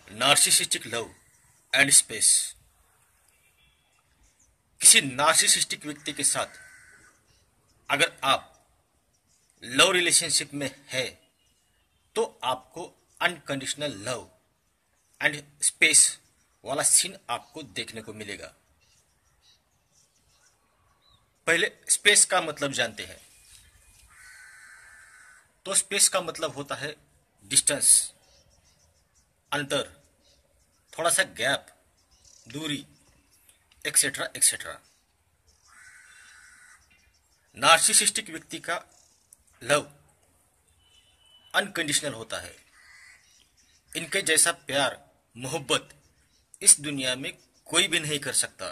Narcissistic love and space. किसी narcissistic व्यक्ति के साथ अगर आप लव रिलेशनशिप में है तो आपको अनकंडीशनल लव एंड स्पेस वाला सीन आपको देखने को मिलेगा। पहले स्पेस का मतलब जानते हैं। तो स्पेस का मतलब होता है डिस्टेंस, अंतर, थोड़ा सा गैप, दूरी, एक्सेट्रा एक्सेट्रा। नार्सिसिस्टिक व्यक्ति का लव अनकंडीशनल होता है। इनके जैसा प्यार मोहब्बत इस दुनिया में कोई भी नहीं कर सकता,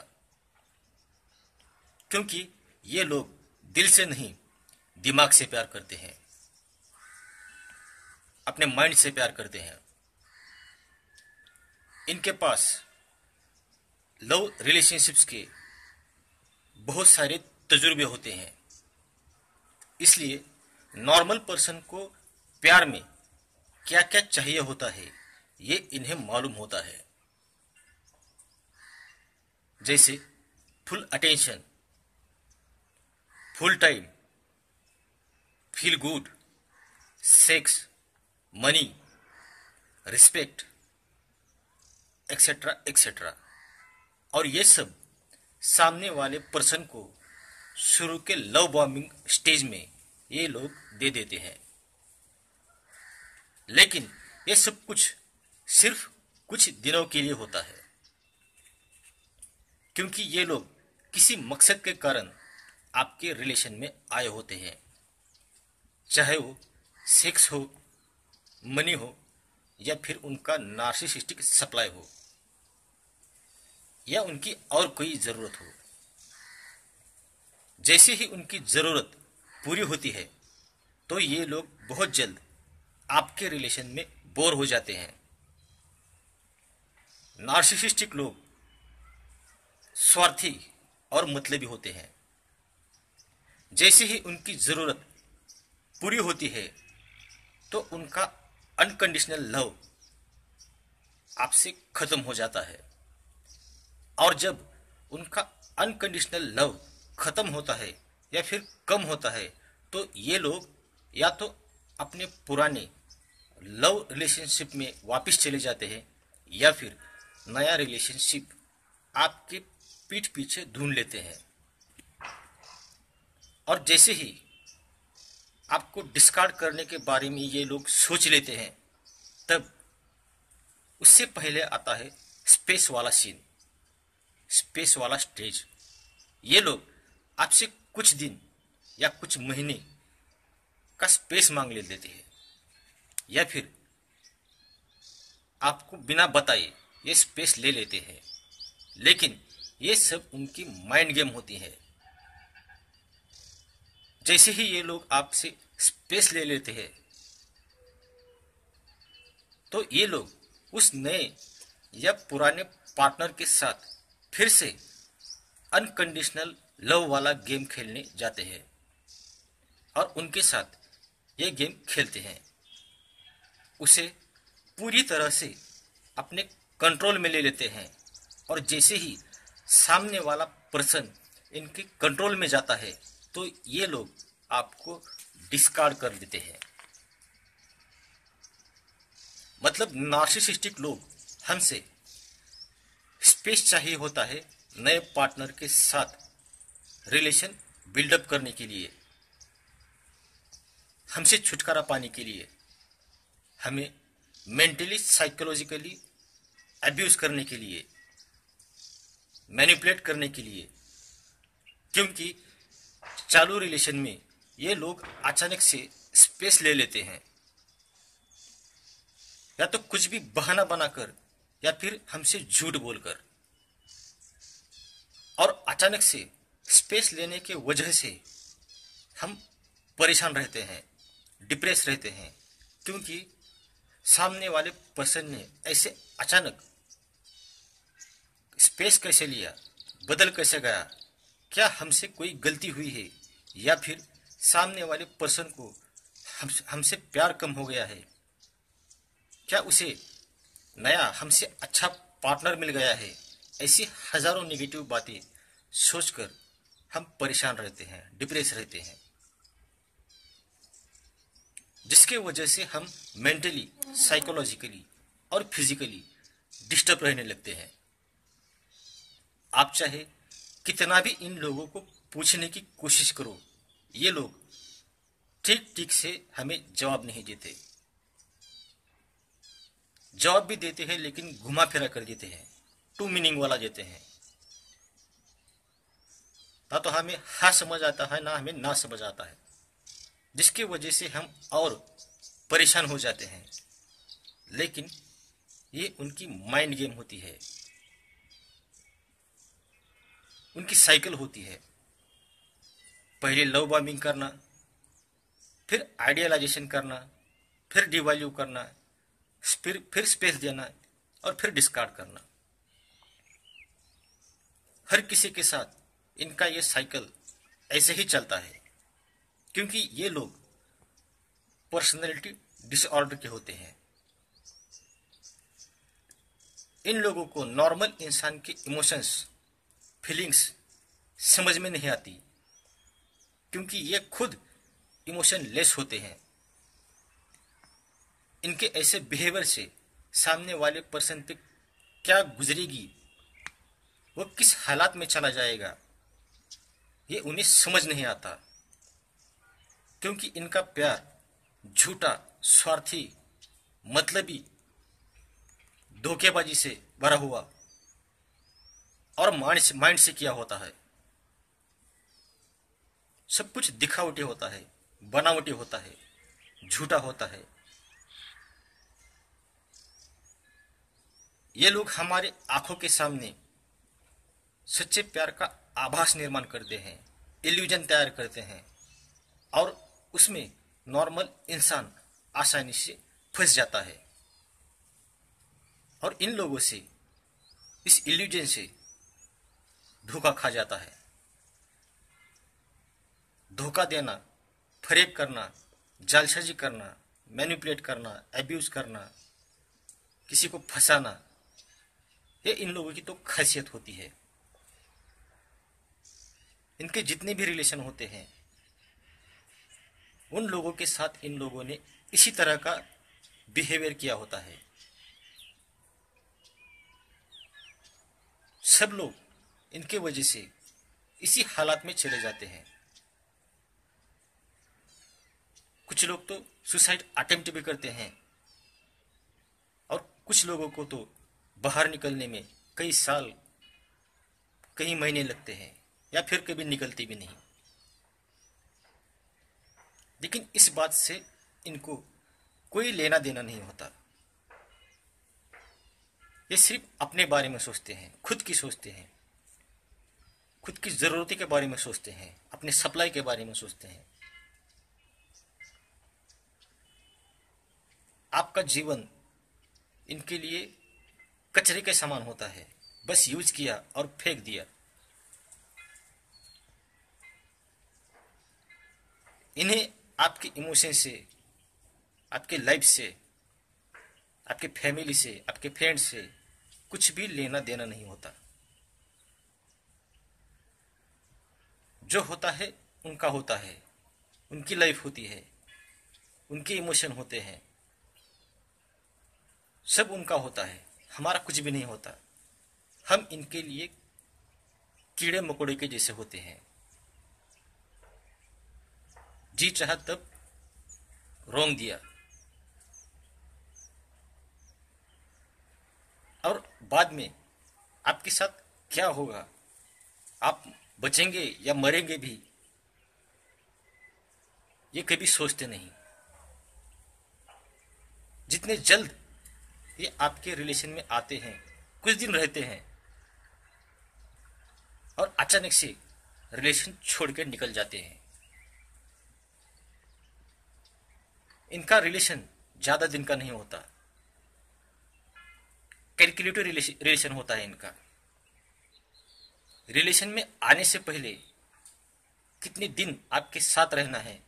क्योंकि ये लोग दिल से नहीं दिमाग से प्यार करते हैं, अपने माइंड से प्यार करते हैं। इनके पास लव रिलेशनशिप्स के बहुत सारे तजुर्बे होते हैं, इसलिए नॉर्मल पर्सन को प्यार में क्या क्या चाहिए होता है ये इन्हें मालूम होता है। जैसे full attention, full time, feel good, sex, money, respect, etcetera etcetera. और ये सब सामने वाले पर्सन को शुरू के लव बॉम्बिंग स्टेज में ये लोग दे देते हैं। लेकिन ये सब कुछ सिर्फ कुछ दिनों के लिए होता है, क्योंकि ये लोग किसी मकसद के कारण आपके रिलेशन में आए होते हैं, चाहे वो सेक्स हो, मनी हो, या फिर उनका नार्सिसिस्टिक सप्लाई हो, या उनकी और कोई जरूरत हो। जैसे ही उनकी जरूरत पूरी होती है तो ये लोग बहुत जल्द आपके रिलेशन में बोर हो जाते हैं। नार्सिसिस्टिक लोग स्वार्थी और मतलबी होते हैं। जैसे ही उनकी जरूरत पूरी होती है तो उनका अनकंडीशनल लव आपसे खत्म हो जाता है। और जब उनका अनकंडीशनल लव खत्म होता है या फिर कम होता है तो ये लोग या तो अपने पुराने लव रिलेशनशिप में वापस चले जाते हैं या फिर नया रिलेशनशिप आपके पीठ पीछे ढूंढ लेते हैं। और जैसे ही आपको डिस्कार्ड करने के बारे में ये लोग सोच लेते हैं, तब उससे पहले आता है स्पेस वाला सीन, स्पेस वाला स्टेज। ये लोग आपसे कुछ दिन या कुछ महीने का स्पेस मांग लेते हैं, या फिर आपको बिना बताए ये स्पेस ले लेते हैं। लेकिन ये सब उनकी माइंड गेम होती है। जैसे ही ये लोग आपसे स्पेस ले लेते हैं तो ये लोग उस नए या पुराने पार्टनर के साथ फिर से अनकंडीशनल लव वाला गेम खेलने जाते हैं और उनके साथ ये गेम खेलते हैं, उसे पूरी तरह से अपने कंट्रोल में ले लेते हैं। और जैसे ही सामने वाला पर्सन इनके कंट्रोल में जाता है तो ये लोग आपको डिस्कार्ड कर देते हैं। मतलब नार्सिसिस्टिक लोग हमसे स्पेस चाहिए होता है नए पार्टनर के साथ रिलेशन बिल्डअप करने के लिए, हमसे छुटकारा पाने के लिए, हमें मेंटली साइकोलॉजिकली अब्यूज करने के लिए, मैनिपुलेट करने के लिए। क्योंकि चालू रिलेशन में ये लोग अचानक से स्पेस ले लेते हैं, या तो कुछ भी बहाना बनाकर या फिर हमसे झूठ बोलकर। और अचानक से स्पेस लेने के वजह से हम परेशान रहते हैं, डिप्रेस रहते हैं, क्योंकि सामने वाले पर्सन ने ऐसे अचानक स्पेस कैसे लिया, बदल कैसे गया, क्या हमसे कोई गलती हुई है, या फिर सामने वाले पर्सन को हमसे प्यार कम हो गया है, क्या उसे नया हमसे अच्छा पार्टनर मिल गया है, ऐसी हजारों नेगेटिव बातें सोचकर हम परेशान रहते हैं, डिप्रेस रहते हैं, जिसके वजह से हम मेंटली, साइकोलॉजिकली और फिजिकली डिस्टर्ब रहने लगते हैं। आप चाहे कितना भी इन लोगों को पूछने की कोशिश करो, ये लोग ठीक ठीक से हमें जवाब नहीं देते। जवाब भी देते हैं लेकिन घुमा फिरा कर देते हैं, टू मीनिंग वाला देते हैं। ना तो हमें हाँ समझ आता है, ना हमें ना समझ आता है, जिसकी वजह से हम और परेशान हो जाते हैं। लेकिन ये उनकी माइंड गेम होती है, उनकी साइकिल होती है। पहले लव बॉम्बिंग करना, फिर आइडियलाइजेशन करना, फिर डिवैल्यू करना, फिर स्पेस देना और फिर डिस्कार्ड करना। हर किसी के साथ इनका ये साइकिल ऐसे ही चलता है, क्योंकि ये लोग पर्सनैलिटी डिसऑर्डर के होते हैं। इन लोगों को नॉर्मल इंसान के इमोशंस, फीलिंग्स समझ में नहीं आती, क्योंकि ये खुद इमोशन लेस होते हैं। इनके ऐसे बिहेवियर से सामने वाले पर्सन पे क्या गुजरेगी, वो किस हालात में चला जाएगा, ये उन्हें समझ नहीं आता, क्योंकि इनका प्यार झूठा, स्वार्थी, मतलबी, धोखेबाजी से भरा हुआ और माइंड से किया होता है। सब कुछ दिखावटी होता है, बनावटी होता है, झूठा होता है। ये लोग हमारे आंखों के सामने सच्चे प्यार का आभास निर्माण करते हैं, इल्यूजन तैयार करते हैं, और उसमें नॉर्मल इंसान आसानी से फंस जाता है। और इन लोगों से, इस इल्यूजन से धोखा खा जाता है। धोखा देना, फरेब करना, जालसाजी करना, मैनिपुलेट करना, एब्यूज करना, किसी को फंसाना, ये इन लोगों की तो खासियत होती है। इनके जितने भी रिलेशन होते हैं, उन लोगों के साथ इन लोगों ने इसी तरह का बिहेवियर किया होता है। सब लोग इनके वजह से इसी हालात में चले जाते हैं। कुछ लोग तो सुसाइड अटेम्प्ट भी करते हैं, और कुछ लोगों को तो बाहर निकलने में कई साल, कई महीने लगते हैं, या फिर कभी निकलती भी नहीं। लेकिन इस बात से इनको कोई लेना देना नहीं होता। ये सिर्फ अपने बारे में सोचते हैं, खुद की सोचते हैं, खुद की जरूरतों के बारे में सोचते हैं, अपने सप्लाई के बारे में सोचते हैं। आपका जीवन इनके लिए कचरे के समान होता है, बस यूज किया और फेंक दिया। इन्हें आपके इमोशन से, आपके लाइफ से, आपके फैमिली से, आपके फ्रेंड्स से कुछ भी लेना देना नहीं होता। जो होता है उनका होता है, उनकी लाइफ होती है, उनके इमोशन होते हैं, सब उनका होता है, हमारा कुछ भी नहीं होता। हम इनके लिए कीड़े मकोड़े के जैसे होते हैं। जी चाहा तब रोंग दिया, और बाद में आपके साथ क्या होगा, आप बचेंगे या मरेंगे भी, ये कभी सोचते नहीं। जितने जल्द ये आपके रिलेशन में आते हैं, कुछ दिन रहते हैं और अचानक से रिलेशन छोड़कर निकल जाते हैं। इनका रिलेशन ज्यादा दिन का नहीं होता, कैलकुलेटिव रिलेशन होता है इनका। रिलेशन में आने से पहले कितने दिन आपके साथ रहना है,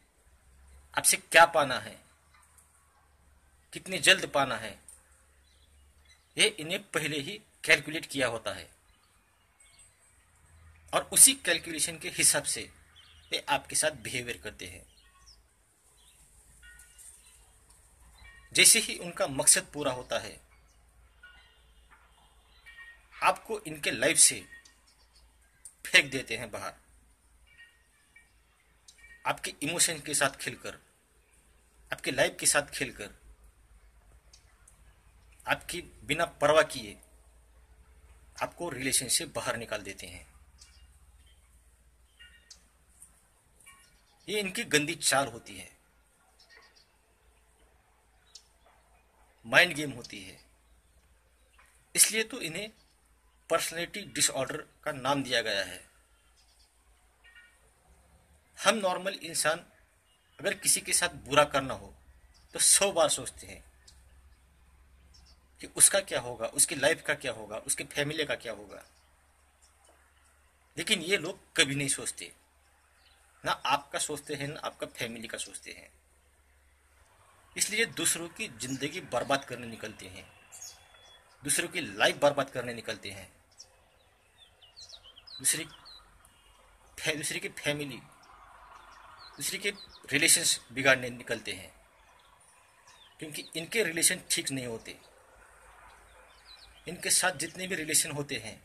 आपसे क्या पाना है, कितने जल्द पाना है, ये इन्हें पहले ही कैलकुलेट किया होता है और उसी कैलकुलेशन के हिसाब से ये आपके साथ बिहेवियर करते हैं। जैसे ही उनका मकसद पूरा होता है, आपको इनके लाइफ से फेंक देते हैं बाहर, आपके इमोशन के साथ खेलकर, आपके लाइफ के साथ खेलकर, आपकी बिना परवाह किए आपको रिलेशन से बाहर निकाल देते हैं। ये इनकी गंदी चाल होती है, माइंड गेम होती है। इसलिए तो इन्हें पर्सनैलिटी डिसऑर्डर का नाम दिया गया है। हम नॉर्मल इंसान अगर किसी के साथ बुरा करना हो तो 100 बार सोचते हैं कि उसका क्या होगा, उसकी लाइफ का क्या होगा, उसके फैमिली का क्या होगा। लेकिन ये लोग कभी नहीं सोचते, ना आपका सोचते हैं ना आपका फैमिली का सोचते हैं। इसलिए दूसरों की जिंदगी बर्बाद करने निकलते हैं, दूसरों की लाइफ बर्बाद करने निकलते हैं, दूसरी की फैमिली, दूसरे के रिलेशंस बिगाड़ने निकलते हैं, क्योंकि इनके रिलेशन ठीक नहीं होते। इनके साथ जितने भी रिलेशन होते हैं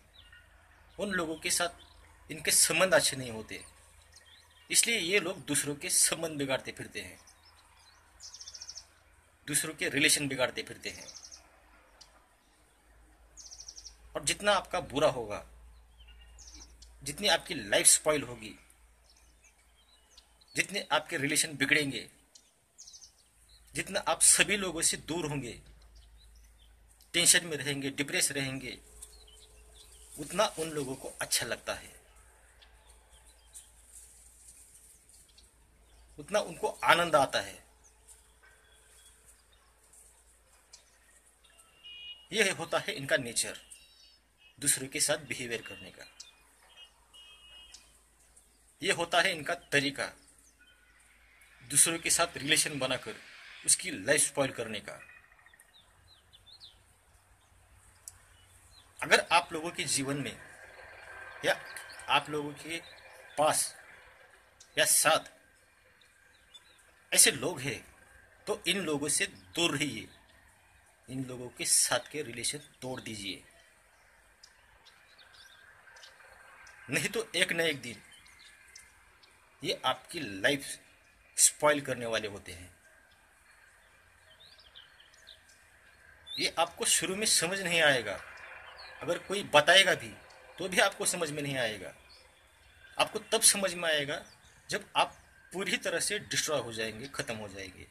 उन लोगों के साथ इनके संबंध अच्छे नहीं होते। इसलिए ये लोग दूसरों के संबंध बिगाड़ते फिरते हैं, दूसरों के रिलेशन बिगाड़ते फिरते हैं। और जितना आपका बुरा होगा, जितनी आपकी लाइफ स्पॉइल होगी, जितने आपके रिलेशन बिगड़ेंगे, जितना आप सभी लोगों से दूर होंगे, टेंशन में रहेंगे, डिप्रेस रहेंगे, उतना उन लोगों को अच्छा लगता है, उतना उनको आनंद आता है। यह होता है इनका नेचर, दूसरों के साथ बिहेवियर करने का। यह होता है इनका तरीका, दूसरों के साथ रिलेशन बनाकर उसकी लाइफ स्पॉइल करने का। अगर आप लोगों के जीवन में या आप लोगों के पास या साथ ऐसे लोग हैं तो इन लोगों से दूर रहिए, इन लोगों के साथ के रिलेशन तोड़ दीजिए। नहीं तो एक न एक दिन ये आपकी लाइफ स्पॉइल करने वाले होते हैं। ये आपको शुरू में समझ नहीं आएगा, अगर कोई बताएगा भी तो भी आपको समझ में नहीं आएगा। आपको तब समझ में आएगा जब आप पूरी तरह से डिस्ट्रॉय हो जाएंगे, खत्म हो जाएंगे।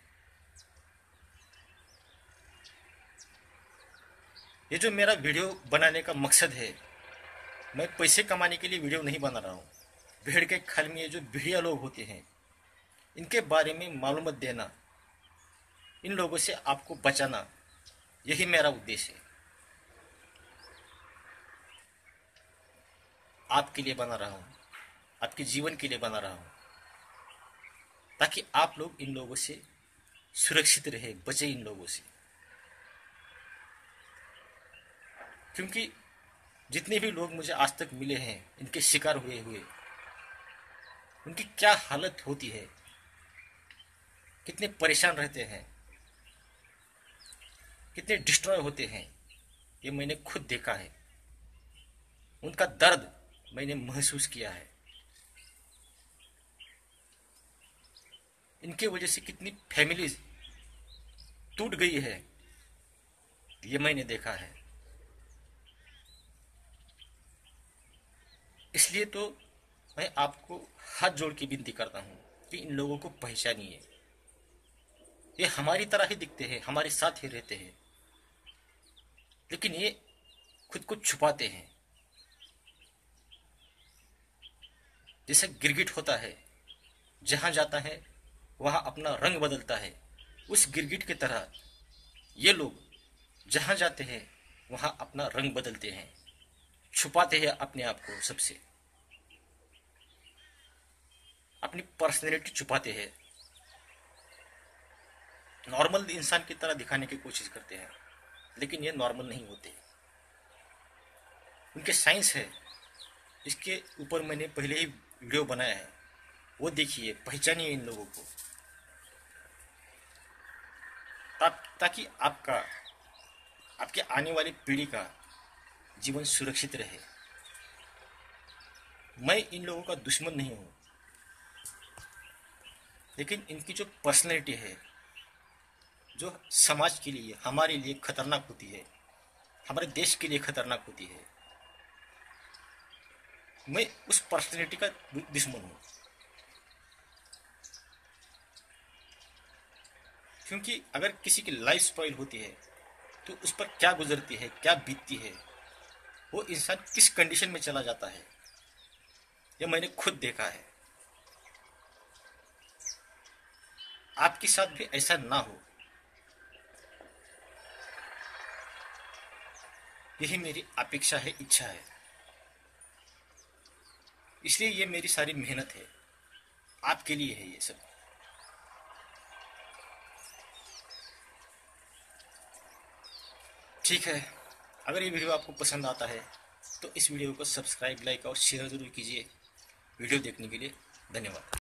ये जो मेरा वीडियो बनाने का मकसद है, मैं पैसे कमाने के लिए वीडियो नहीं बना रहा हूँ। भेड़ के खाल में ये जो भेड़िया लोग होते हैं, इनके बारे में मालूमात देना, इन लोगों से आपको बचाना, यही मेरा उद्देश्य है। आपके लिए बना रहा हूँ, आपके जीवन के लिए बना रहा हूँ, ताकि आप लोग इन लोगों से सुरक्षित रहे, बचे इन लोगों से। क्योंकि जितने भी लोग मुझे आज तक मिले हैं, इनके शिकार हुए हुए, उनकी क्या हालत होती है, कितने परेशान रहते हैं, कितने डिस्ट्रॉय होते हैं, ये मैंने खुद देखा है। उनका दर्द मैंने महसूस किया है। इनके वजह से कितनी फैमिलीज टूट गई है, ये मैंने देखा है। इसलिए तो मैं आपको हाथ जोड़ के विनती करता हूं कि इन लोगों को पहचानिए। ये हमारी तरह ही दिखते हैं, हमारे साथ ही रहते हैं, लेकिन ये खुद को छुपाते हैं। जैसे गिरगिट होता है, जहां जाता है वहां अपना रंग बदलता है, उस गिरगिट की तरह ये लोग जहां जाते हैं वहां अपना रंग बदलते हैं, छुपाते हैं अपने आप को सबसे, अपनी पर्सनैलिटी छुपाते हैं, नॉर्मल इंसान की तरह दिखाने की कोशिश करते हैं। लेकिन ये नॉर्मल नहीं होते। उनके साइंस है, इसके ऊपर मैंने पहले ही वीडियो बनाया है, वो देखिए, पहचानिए इन लोगों को, ताकि आपके आने वाली पीढ़ी का जीवन सुरक्षित रहे। मैं इन लोगों का दुश्मन नहीं हूं, लेकिन इनकी जो पर्सनैलिटी है, जो समाज के लिए, हमारे लिए खतरनाक होती है, हमारे देश के लिए खतरनाक होती है, मैं उस पर्सनैलिटी का दुश्मन हूं। क्योंकि अगर किसी की लाइफ स्पॉइल होती है तो उस पर क्या गुजरती है, क्या बीतती है, वो इंसान किस कंडीशन में चला जाता है, यह मैंने खुद देखा है। आपके साथ भी ऐसा ना हो, यही मेरी अपेक्षा है, इच्छा है। इसलिए ये मेरी सारी मेहनत है, आपके लिए है ये सब। ठीक है, अगर ये वीडियो आपको पसंद आता है तो इस वीडियो को सब्सक्राइब, लाइक और शेयर जरूर कीजिए। वीडियो देखने के लिए धन्यवाद।